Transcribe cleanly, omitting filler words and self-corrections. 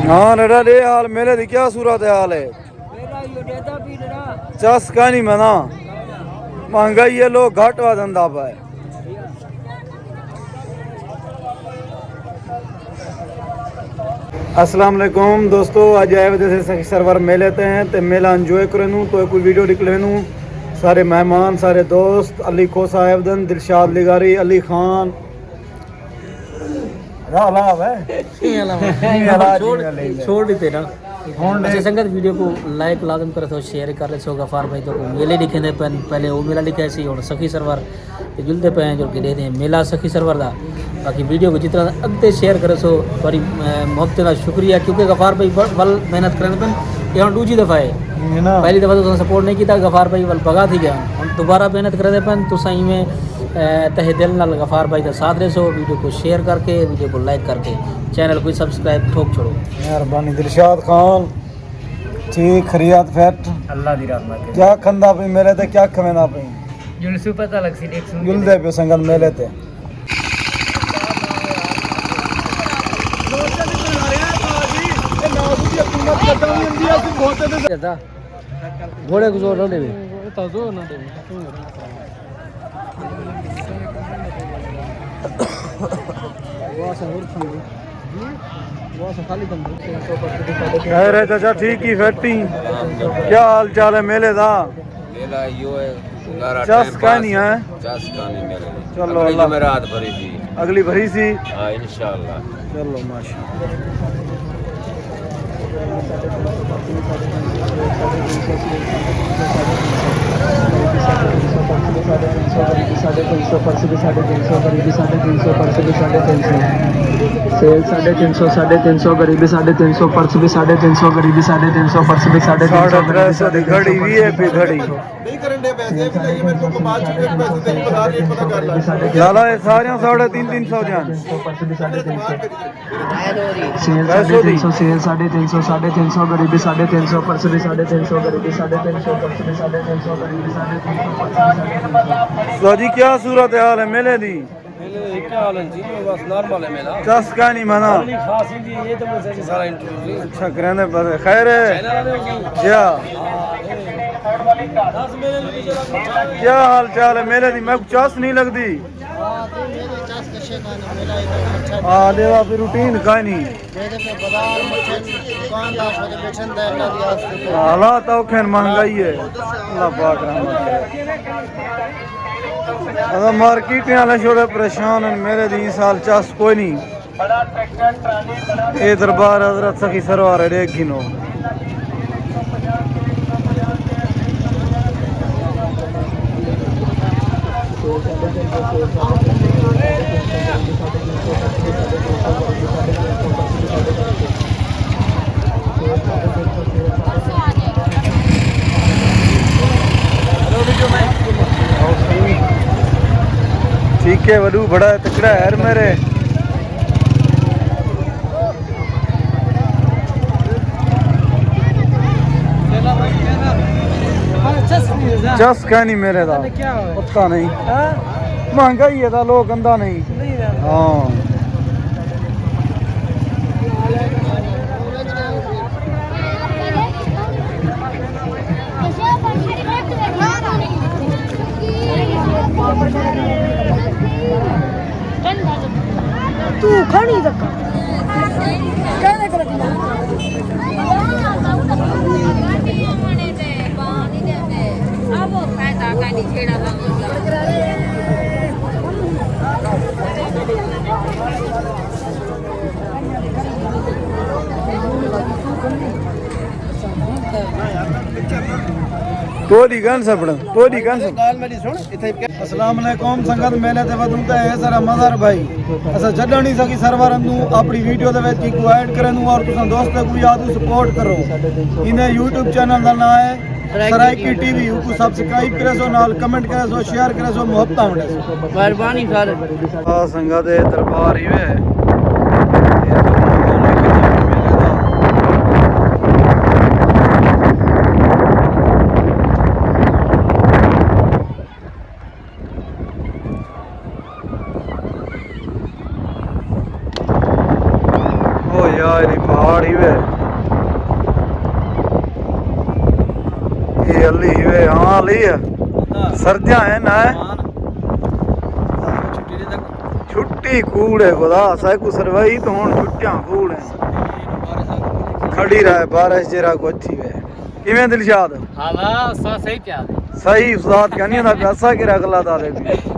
हाँ नडा ले हाल मेले दी क्या सूरत हाल है चस का नहीं मना महंगाई है लोग घाट वा धंधा पाए अस्सलाम वालेकुम दोस्तों आज आए वजह से सखी सरवर मेले ते हैं ते मेला एंजॉय करें तो कोई वीडियो निकले सारे मेहमान सारे दोस्त अली खोसा आयवदन दिलशाद लिगारी अली खान छोड़ देते ना अच्छा संगत वीडियो को लाइक लाजम करे तो शेयर कर ले सो गफार भाई तो मेले लिखे थे पहले वो मेला लिखा सी और सखी सरवर जुलते पे हैं जो कि दे मेला सखी सरवर दा बाकी वीडियो को जितना अगते शेयर करे सो बड़ी मोहब्बत का शुक्रिया क्योंकि गफार भाई वल मेहनत करने पे यहाँ दूसरी दफ़ा है पहली दफ़ा तो सपोर्ट नहीं किया गफार भाई वल भगा थी गया हम दोबारा मेहनत करे पन तो सही में तहे दिल नाल गफार भाई का साथ दे सो वीडियो को शेयर करके वीडियो को लाइक करके चैनल को सब्सक्राइब ठोक छोड़ो मेहरबानी दिलशाद खान ठीक खरियात फैट अल्लाह दी रहमत क्या खंदा पे मेले ते क्या खवेना पे जुलसु पता लग सी देख सुन जुलदे पे संगत मेले ते घोड़े को जोर दे तो जो ना दे अरे चाचा ठीक ही फैटी क्या हाल चाल है मेले दा मेला यो है चस का नहीं है चस का नहीं मेरे चलो अगली अल्लाह जुमेरात भरी थी अगली भरी सी हाँ इंशाल्लाह चलो माशा सेल 350 गरीबी 350 पर्स भी 350 गरीबी 350 पर्स भी 350 दी घड़ी भी है पे घड़ी लाला ये सारे 350 जान सेल 350 गरीबी 350 पर्स भी 350 गरीबी 350 पर्स भी 350 गरीबी 350 तो जी क्या सूरत हाल है मेले दी क्या हाल है जी बस नॉर्मल है मेला चस का नहीं मना खास ये तो मुझे सारा इंटरव्यू अच्छा कहने पर खैर है क्या हाल चाल है मेले दी मैं चस नहीं लगती हाँ देवा फिर रूटीन का नहीं हालात औखे महंगाई है अल्लाह पाक रहमत अगर मार्केट वाले छोड़े परेशान हैं मेरे दी साल चस कोई नहीं ये दरबार हजरत सखी सरवार है देख गिनो ठीक है वडू बड़ा तकड़ा है मेरे चस का नहीं मेरे दा पता नहीं महंगाई है लोग गंदा नहीं हाँ तू खड़ी धक्का कहने कर दिया अब वो फायदा का नहीं छेड़ा टोली गन सपड़ टोली गन अस्सलाम वालेकुम संगत मेले ते वदुंदा है सारा मज़र भाई असा छड्ड नहीं सकी सरवर नु अपनी वीडियो दे विच को ऐड करन और तुसा दोस्त को याद सपोर्ट करो इने YouTube चैनल दा नाम है सराइकी टीवी को सब्सक्राइब करे सो नाल कमेंट करे सो शेयर करे सो मोहब्बत होंदे मेहरबानी सारे आ संगत दे दरबार ही वे अली वे हाँ ली है सर्दियां है ना है छुट्टी कूड़ है खुदा साइको सरवाई तो हुन छुट्टियां कूड़ है खड़ी रहे बारिश जरा को अच्छी वे किवें दिलशाद हाँ सही क्या सही उस्ताद कहनी ना पैसा के रख ला तारे भी